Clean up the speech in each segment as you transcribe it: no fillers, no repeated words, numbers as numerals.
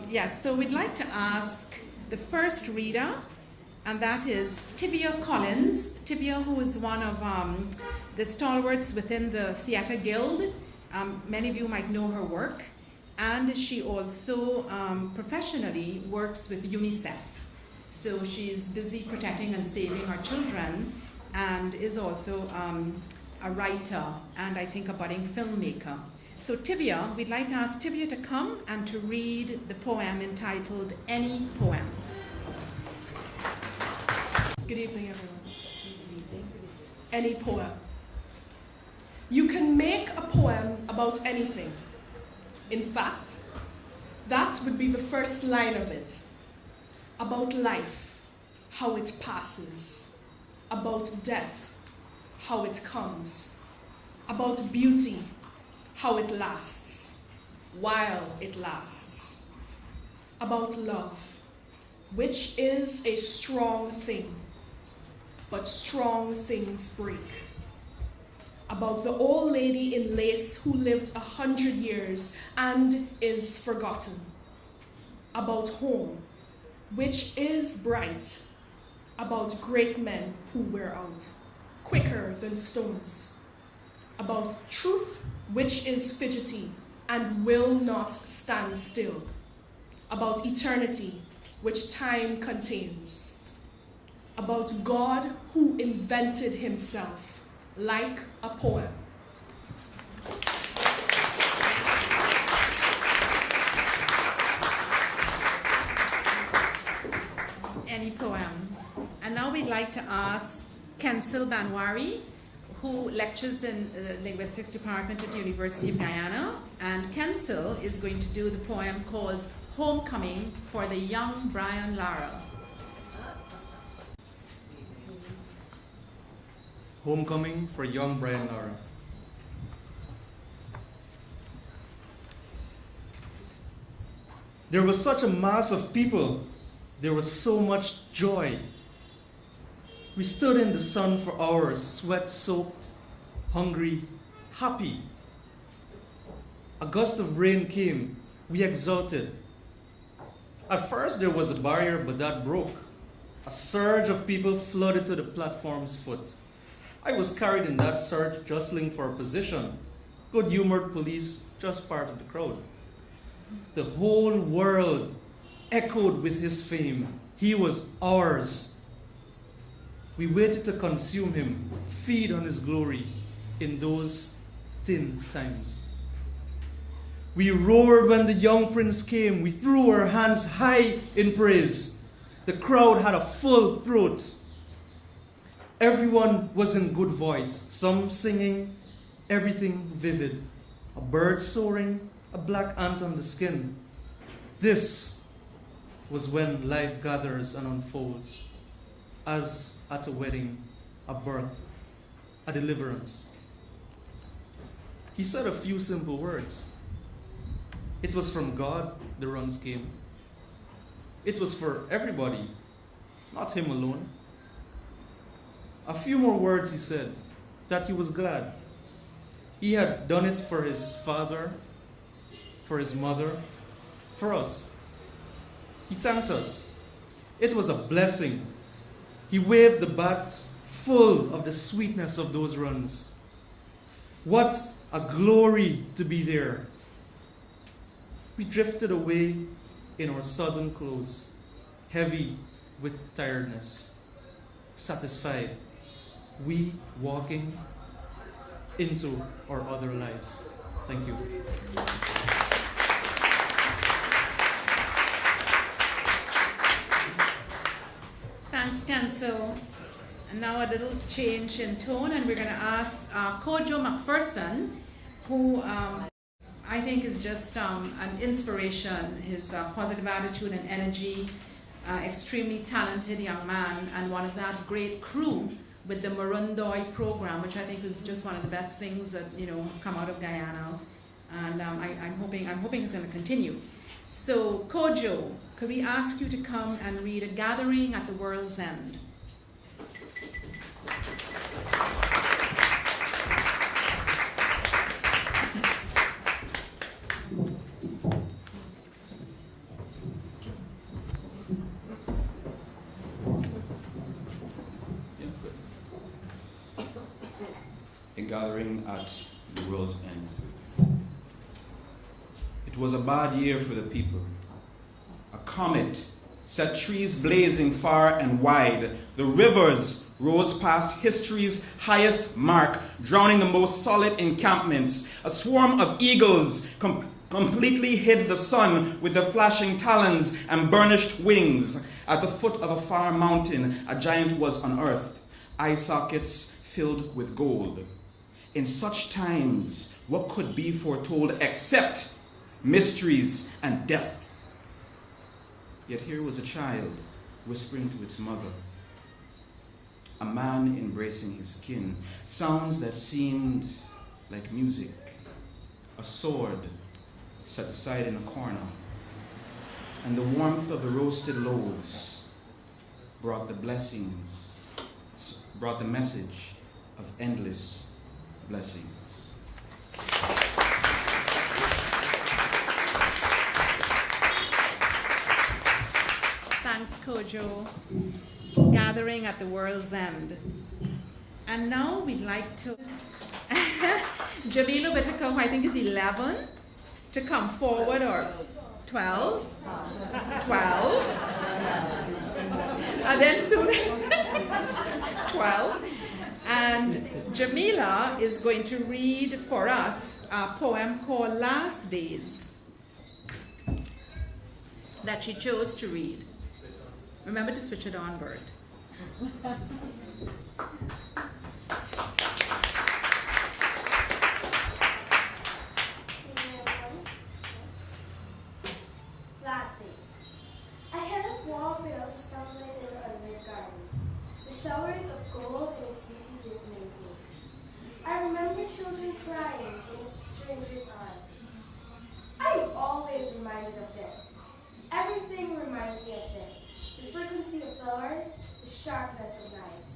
Yes, so we'd like to ask the first reader, and that is Tivia Collins. Tivia, who is one of the stalwarts within the Theatre Guild. Many of you might know her work, and she also professionally works with UNICEF. So she's busy protecting and saving our children, and is also a writer and I think a budding filmmaker. So Tivia, we'd like to ask Tivia to come and to read the poem entitled Any Poem. Good evening, everyone. Any poem. You can make a poem about anything. In fact, that would be the first line of it. About life, how it passes. About death, how it comes. About beauty, how it lasts, while it lasts. About love, which is a strong thing, but strong things break. About the old lady in lace who lived 100 years and is forgotten. About home, which is bright. About great men who wear out, quicker than stones. About truth, which is fidgety and will not stand still. About eternity, which time contains. About God who invented himself, like a poem. Any poem. And now we'd like to ask Kensil Banwari, who lectures in the Linguistics Department at the University of Guyana. And Kensil is going to do the poem called Homecoming for the Young Brian Lara. Homecoming for young Brian Lara. There was such a mass of people. There was so much joy. We stood in the sun for hours, sweat-soaked, hungry, happy. A gust of rain came. We exulted. At first there was a barrier, but that broke. A surge of people flooded to the platform's foot. I was carried in that surge, jostling for a position. Good-humored police, just part of the crowd. The whole world echoed with his fame. He was ours. We waited to consume him, feed on his glory in those thin times. We roared when the young prince came. We threw our hands high in praise. The crowd had a full throat. Everyone was in good voice, some singing, everything vivid. A bird soaring, a black ant on the skin. This was when life gathers and unfolds, as at a wedding, a birth, a deliverance. He said a few simple words. It was from God the runs came. It was for everybody, not him alone. A few more words he said, that he was glad. He had done it for his father, for his mother, for us. He thanked us. It was a blessing. He waved the bats full of the sweetness of those runs. What a glory to be there. We drifted away in our southern clothes, heavy with tiredness, satisfied, we walking into our other lives. Thank you. Thanks, Kensil. And now a little change in tone, and we're going to ask Kojo McPherson, who I think is just an inspiration. His positive attitude and energy, extremely talented young man, and one of that great crew with the Marundoy program, which I think is just one of the best things that come out of Guyana. And I'm hoping it's going to continue. So Kojo, could we ask you to come and read A Gathering at the World's End? gathering at the world's end. It was a bad year for the people. A comet set trees blazing far and wide. The rivers rose past history's highest mark, drowning the most solid encampments. A swarm of eagles completely hid the sun with their flashing talons and burnished wings. At the foot of a far mountain, a giant was unearthed, eye sockets filled with gold. In such times, what could be foretold except mysteries and death? Yet here was a child whispering to its mother, a man embracing his kin, sounds that seemed like music, a sword set aside in a corner, and the warmth of the roasted loaves brought the message of endless blessings. Thanks, Kojo. Gathering at the world's end. And now we'd like to Jamila Whitaker, who I think is 11, to come forward, or 12? 12. And then soon 12. And Jamila is going to read for us a poem called Last Days that she chose to read. Remember to switch it on, Bert. Last days. I cannot walk without stumbling in the unlit garden. The showers of gold in its beauty dismays me. I remember children crying in a stranger's arms. I am always reminded of death. Everything reminds me of death. The frequency of flowers, the sharpness of knives.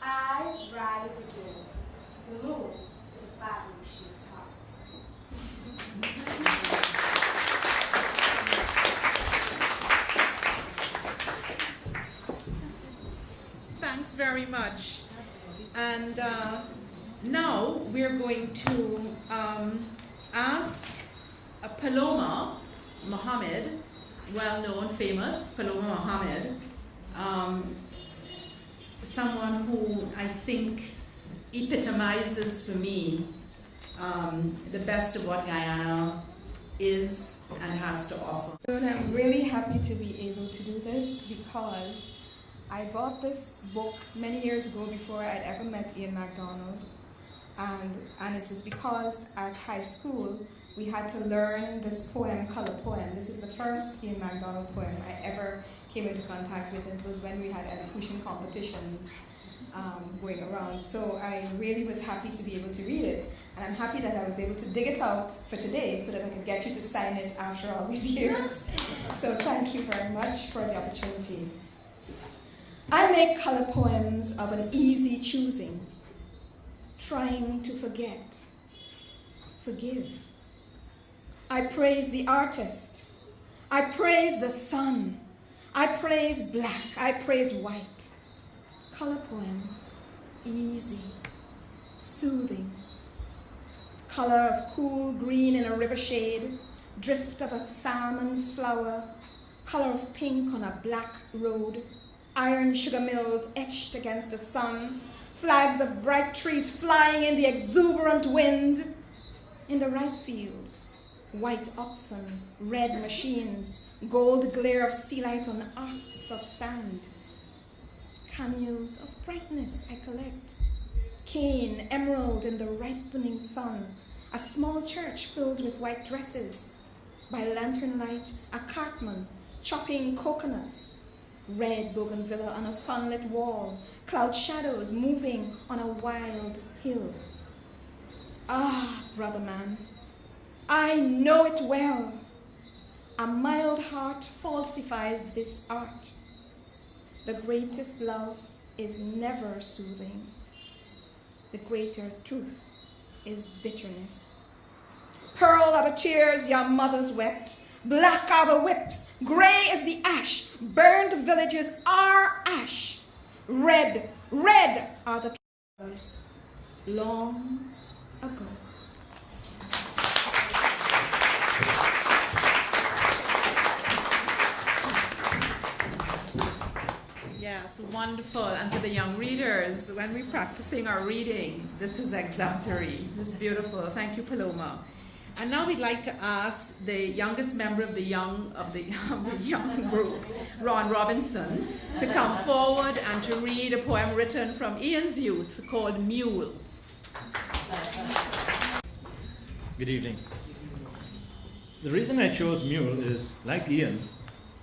I rise again. The moon is a badly shaped heart. Thanks very much. And now we're going to ask Paloma Mohammed, well-known, famous Paloma Mohammed, someone who I think epitomizes for me the best of what Guyana is and has to offer. And I'm really happy to be able to do this because I bought this book many years ago before I'd ever met Ian MacDonald, and it was because at high school we had to learn this poem, color poem. This is the first Ian MacDonald poem I ever came into contact with. It was when we had elocution competitions going around. So I really was happy to be able to read it. And I'm happy that I was able to dig it out for today so that I could get you to sign it after all these years. So thank you very much for the opportunity. I make color poems of an easy choosing, trying to forget, forgive. I praise the artist. I praise the sun. I praise black. I praise white. Color poems, easy, soothing. Color of cool green in a river shade, drift of a salmon flower, color of pink on a black road, iron sugar mills etched against the sun, flags of bright trees flying in the exuberant wind. In the rice field, white oxen, red machines, gold glare of sea light on arcs of sand. Cameos of brightness I collect, cane, emerald in the ripening sun, a small church filled with white dresses. By lantern light, a cartman chopping coconuts, red bougainvillea on a sunlit wall, cloud shadows moving on a wild hill. Ah, brother man, I know it well. A mild heart falsifies this art. The greatest love is never soothing. The greater truth is bitterness. Pearl are the tears your mothers wept. Black are the whips, gray is the ash. Burned villages are ash. Red, red are the tears. long ago. Yes, wonderful. And for the young readers, when we're practicing our reading, this is exemplary. This is beautiful. Thank you, Paloma. And now we'd like to ask the youngest member of the young group, Ron Robinson, to come forward and to read a poem written from Ian's youth called Mule. Good evening. The reason I chose Mule is, like Ian,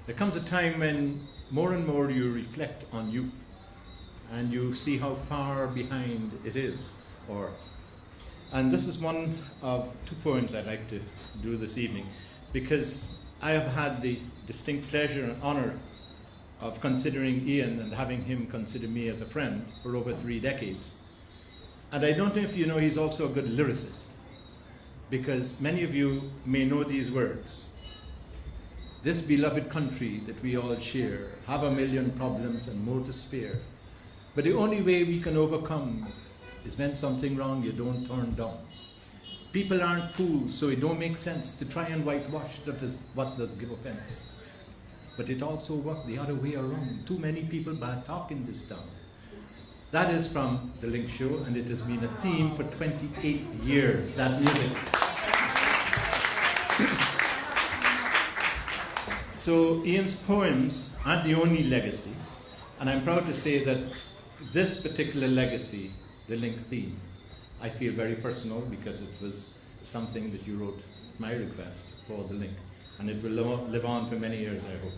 there comes a time when more and more you reflect on youth and you see how far behind it is. And this is one of two poems I'd like to do this evening, because I have had the distinct pleasure and honor of considering Ian and having him consider me as a friend for over 3 decades. And I don't know if you know, he's also a good lyricist, because many of you may know these words. This beloved country that we all share, have a million problems and more to spare. But the only way we can overcome is when something wrong you don't turn down. People aren't fools, so it don't make sense to try and whitewash what does give offense. But it also worked the other way around. Too many people bad talking this town. That is from The Link Show, and it has been a theme for 28 years, that music. So Ian's poems aren't the only legacy, and I'm proud to say that this particular legacy, the Link theme, I feel very personal because it was something that you wrote at my request for the Link, and it will live on for many years, I hope.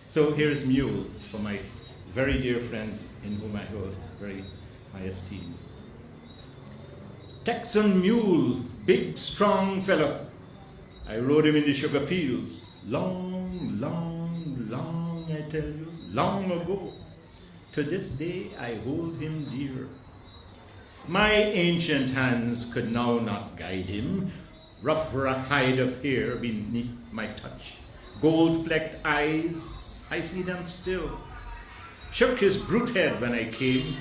So here is Mule for my very dear friend in whom I hold very high esteem. Texan mule, big strong fellow. I rode him in the sugar fields, long, long, long, I tell you, long ago. To this day I hold him dear. My ancient hands could now not guide him, rough hide of hair beneath my touch, gold-flecked eyes, I see them still. Shook his brute head when I came,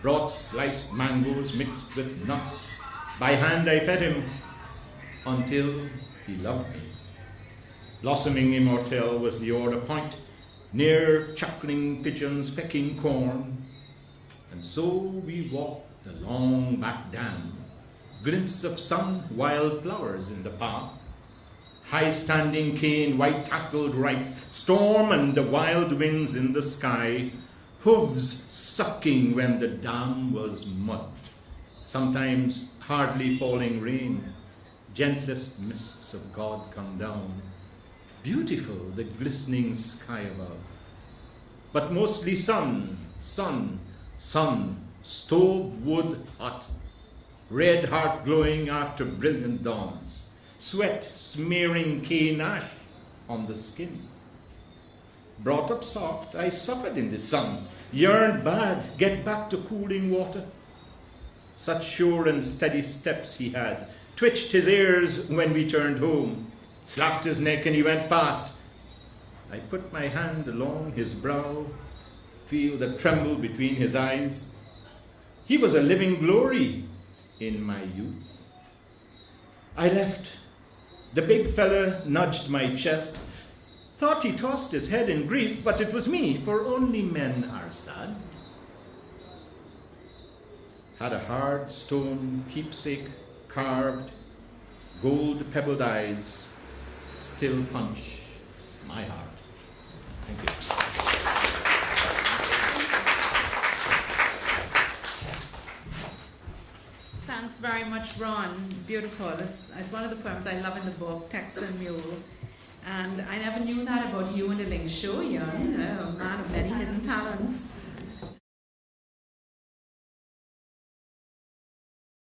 brought sliced mangoes mixed with nuts. By hand I fed him until he loved me. Blossoming immortelle was the order point, near chuckling pigeons pecking corn. And so we walked the long back dam, glints of sun, wild flowers in the path, high-standing cane, white-tasseled ripe, storm and the wild winds in the sky, hooves sucking when the dam was mud, sometimes hardly falling rain, gentlest mists of God come down, beautiful the glistening sky above, but mostly sun, sun, sun, stove wood hot, red heart glowing after brilliant dawns, sweat smearing cane ash on the skin. Brought up soft, I suffered in the sun, yearned bad, get back to cooling water. Such sure and steady steps he had, twitched his ears when we turned home, slapped his neck and he went fast. I put my hand along his brow, feel the tremble between his eyes. He was a living glory in my youth. I left. The big fella nudged my chest, thought he tossed his head in grief, but it was me, for only men are sad. Had a hard stone keepsake carved, gold pebbled eyes, still punch my heart. Thank you. Thanks very much, Ron. Beautiful. It's one of the poems I love in the book, Texan Mule. And I never knew that about you in the Link Show, Ian, a man of many hidden talents.